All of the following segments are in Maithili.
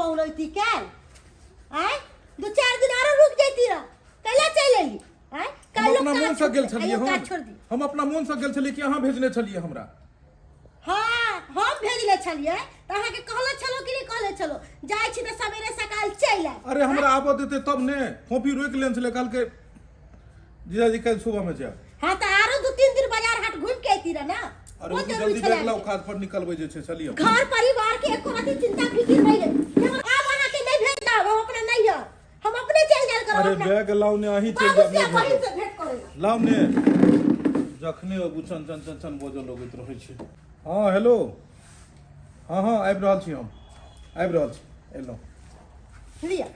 पहुलती कैल आय 2-4 दिन और रुक जाती रह कैला चल एली आय हम अपना मन से गेल छलिए छोड़ दी हम अपना मन से गेल छलिए कि अहाँ भेजने छलिए हमरा हां हम भेजले छलिए त अहाँ के कहले छलो कि नहीं कहले छलो जाय छी त सवेरे सकाल चल आय अरे हमरा आबो देते तब ने खोपी रोक लेन छले कल के जीजाजी कल सुबह में जाओ हां त आरो 2-3 दिन बाजार हाट घूम के आती रह ना अरे वो जल्दी बैग लाओ खाद पर निकलबै जे छै चलिए घर परिवार के एको रति चिंता फिकिर नहीं है आप अहाँ के नहीं भेज दाव हम अपने नहीं है हम अपने चल जाल करब अरे बैग लाओ ने अही चल जाब बहिन से भेंट करे लाओ ने जखने बुचन चन चन चन बोजो लगैत रहै छै हां हेलो हां हां आबि रहल छी हम आबि रहल छी एलो लिया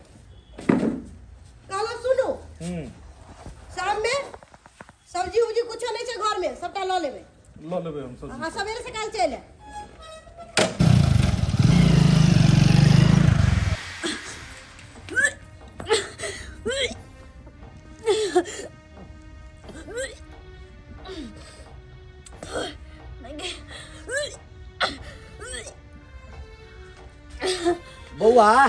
कहलो सुनो शाम में सब्जी उब्जी कुछ नहीं छै घर में सबटा ल लेबे हम सब हां सवेरे सकाल चल आए बउआ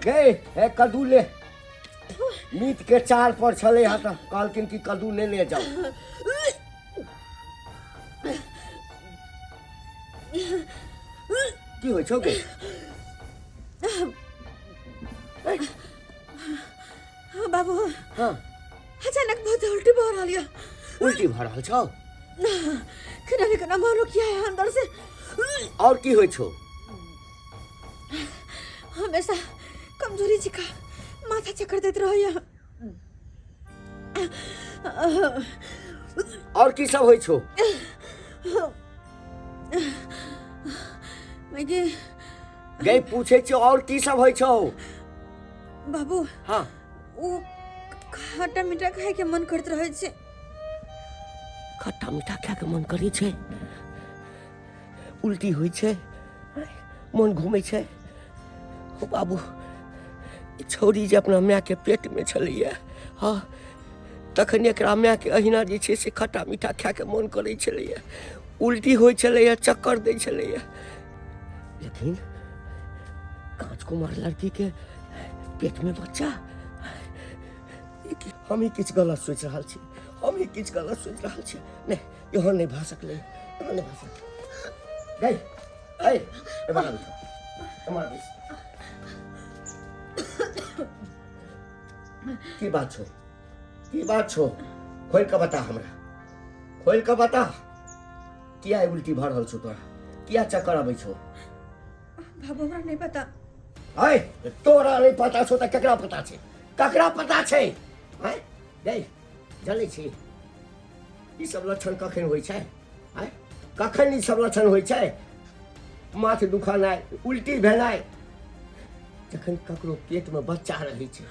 गए है कद्दू ले मीट के चार पर छले हा त कहलकिन कि कद्दू ले जाओ की होइ छौ गे बाबू हां अचानक बहुत उल्टी भर रहल है उल्टी भर रहल छौ केना मानो किया है अंदर से और की होइ छौ हमेशा कमजोरी जिका माथा चक्कर देत रहैया और की सब होइ छौ मैगे गई पूछे छौ और की सब होइ छौ बाबू हां ओ खट्टा मीठा खाए के मन करत रहै छै खट्टा मीठा खाए के मन करै छै उल्टी होइ छै मन घूमै छै ओ बाबू छोरी जे अपना माय के पेट में छलैया हाँ तखन एकरा माय के अहिना जे छै से खट्टा मीठा खाए के मन करै छलैया उल्टी होइ छलैया चक्कर दै छलैया लेकिन कांच कुमार लड़की के पेट में बच्चा हम ही किछ गलत सोच रहल छी नहीं यहाँ नहीं भा सकले यहाँ नहीं भा सकले गई ए बना हमारा बीच की बात छो खोल के बता हमरा किया उल्टी भर रहल छो तोरा किया चक्कर आबै छो बाबू हमरा नहीं पता आय तोरा नहीं पता छो त केकरा पता छै हैं गई जानै छी ई सब लक्षण कखन होइ छै हैं कखन ई सब लक्षण होइ छै माथ दुखानाइ उल्टी भेनाइ जखन ककरो पेट में बच्चा रहै छै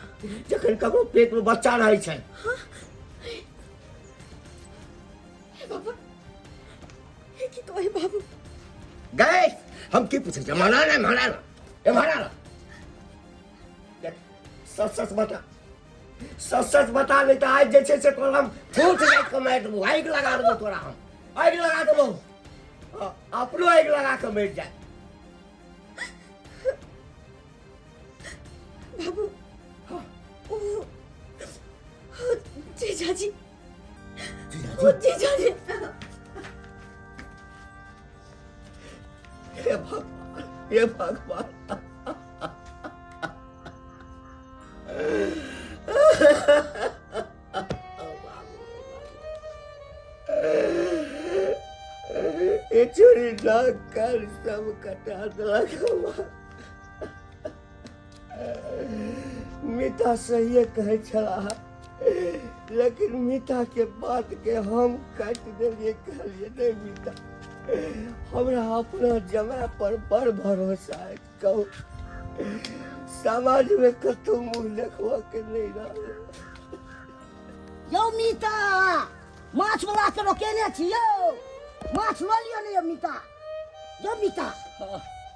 बाबा की कहि बाबू गए हम की पूछे छै माना ना सच बता नहीं तो आज जे छै से तोरा हम फूट जाइत के मारि देबो आगि लगा देबो तोरा हम आगि लगा देबो अपनो आगि लगा के मरि जाए बाबू जीजाजी हे भगवान ये चोरी ना कर सब कटा देलक मीता सही कहे छला लेकिन मीता के बात के हम काट देलिए कहलिए नहीं मीता हमरा अपना जमाय पर बड़ भरोसा है कहू समाज में कतौ मुँह देखबा के नहीं रह यौ मीता माछ वाला के रोकेने छी यौ माछ लऽ लिअ ने यौ मीता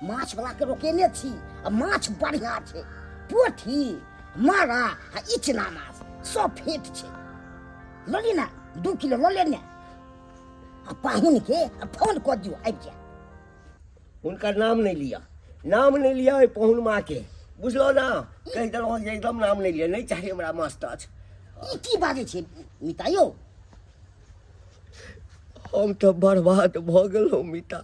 माछ वाला के रोकेने छी आ माछ बढ़िया छै पोठी मारा आ इचना माछ सब फेट छै लऽ ली ना 2 किलो लऽ लेने आ पाहुन के फोन कऽ दियौ आबि जाए उनका नाम नहीं लिया नाम नहीं लिया ओहि पहुन माँ के बुझलो ना कहि देलहुँ जे एकदम नाम नहीं लिया नहीं चाही हमरा मास्टर ई की बाजै छै मीता यौ हम तो बर्बाद भऽ गेलहुँ मीता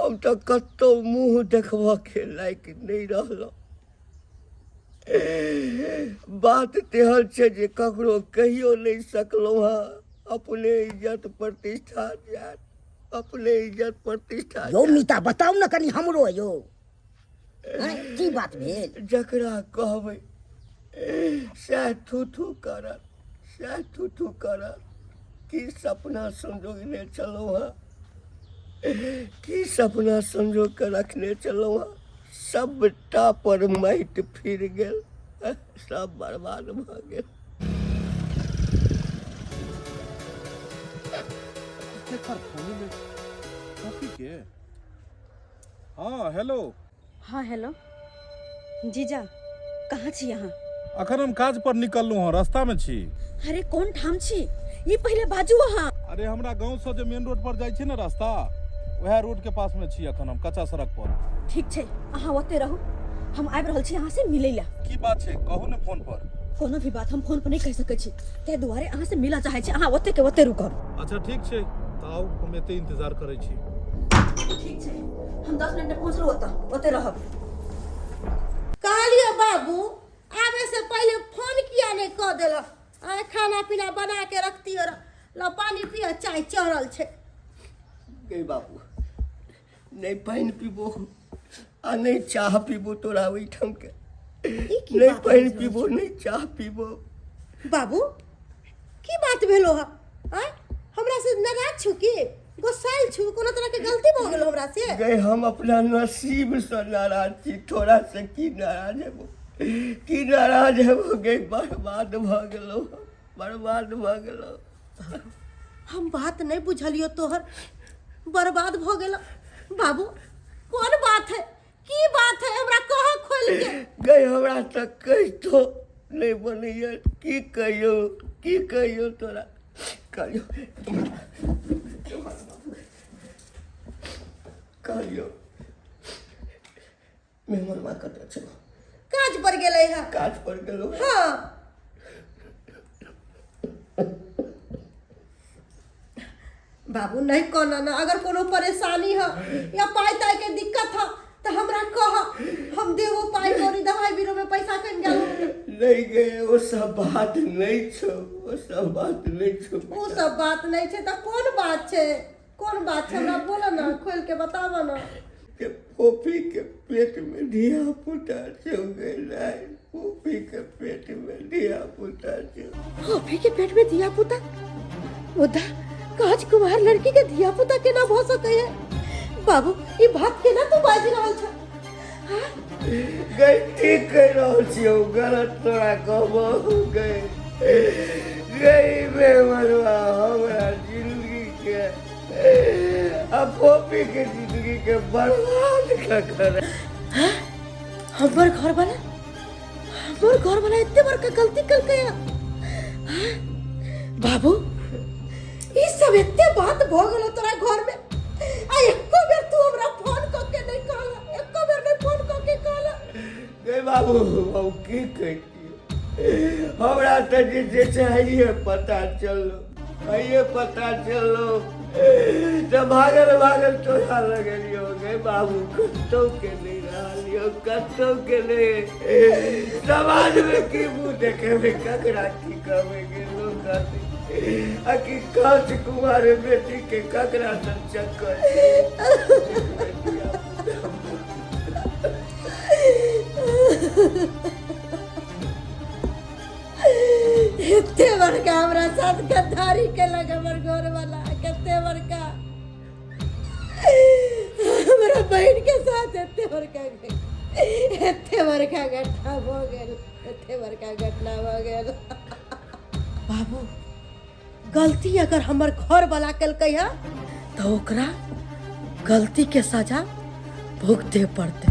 हम तो कतौ मुँह देखबऽ के लायक नहीं रहलहुँ बात तेहन छै जे ककरो कहियो नहीं सकलहुँ हँ अपने इज्जत प्रतिष्ठा जात अपने इज्जत प्रतिष्ठा यौ मीता बताउ ने कनि हमरो यौ की बात भेल जकरा कहबै सएह थू थू करत की सपना संजोगने चलहुँ हँ की सपना संजोग के रखने चलहुँ हँ सबटा पर माटि फिर गेल सब बर्बाद भऽ गेल हाँ हेलो हाँ हेलो जीजा कहाँ छी अहाँ अखन हम काज पर निकललू हँ रास्ता में छी अरे कोन ठाम छी ई पहिले बाजू अहाँ अरे हमरा गांव से जो मेन रोड पर जाइ छै ने रास्ता वह रोड के पास में छी अखन हम कच्चा सड़क पर ठीक छै अहाँ ओते रहू हम आबि रहल छी अहाँ से मिलै ला की बात छै कहू ने फोन पर कोनो भी बात हम फोन पर नहीं कह सकै छी ताहि दुआरे अहाँ से मिला चाहै छी अहाँ ओते के ओते रुकब अच्छा ठीक छै तऽ आउ हम एते इंतजार करै छी ठीक छै हम 10 मिनट में पहुंचलू ओते रहब कहलियो बाबू आवे से पहले फोन किया नहीं क देलक आ खाना पीना बना के रखती और लो पानी पियो चाय चढ़ल छै गे बाबू नहीं पानि पीबो आ नहीं चाह पीबो तोरा ओहिठाम के नहीं पानि पीबो नहीं चाह पीबो बाबू की बात भेलो है आय हमरा से नाराज छु की गुस्साइल छु कोनो तरह के गलती भ गेलो हमरा से गए हम अपना नसीब से नाराज छी थोड़ा से की नाराज हेबो गए बर्बाद भ गेलो हम बात नहीं बुझलियो तोहर बर्बाद भ गेलो बाबू कौन बात है की बात है हमरा कह खोल के गए हमरा तक कहितो नहीं बनैया की कहियो तोरा कहियो मेहमानवा कतऽ छौ काज पर गेलै है काज पर गेलो हाँ बाबू नहीं कहना ना अगर कोनो परेशानी है या पाई ताई के दिक्कत है तो हमरा कह हम देवो पाई कौड़ी दवाई बीरो में पैसा कन जाओ नहीं गए वो सब बात नहीं छो वो सब बात नहीं छे तो कौन बात छे हमरा बोलो ना खोल के बतावा ना के पोपी के पेट में धिया पुता छो गए पोपी के पेट में धिया पुता छो पोपी के पेट में धिया पुता ओदा काज कुमार लड़की के धिया पुता के ना भ सके है बाबू ई बात के ना तू बाज रहल छ गए ठीक कह रहल छियो गलत तोरा कहबो गए बेमरवा हमरा जिंदगी के पोपी के जिंदगी के बर्बाद कर हमर घर वाला इतने बड़का गलती कर गया बाबू ई सब इतने बात भ गेलो तोरा घर में आ एको बेर तू हमरा फोन क के नहीं कहला एको बेर नहीं फोन क के कहला गए बाबू की कहिए हमरा तो जे चाहिए पता चलो जब भागल तोरा लगलियो गए बाबू कतौ के नहीं रहलियो कतौ के नहीं समाज में की मुँह देखेबे ककरा की कहबे लोग कहते कांच कुमार बेटी के ककरा से चक्कर इतने बड़का हमरा साथ गद्दारी के लगे हमर घर वाला कितने बड़का हमरा बहन के साथ इतने बड़का घटना भ गेल बाबू गलती अगर हमर घर वाला कलकै है तो ओकरा गलती के सजा भुगते पड़ते।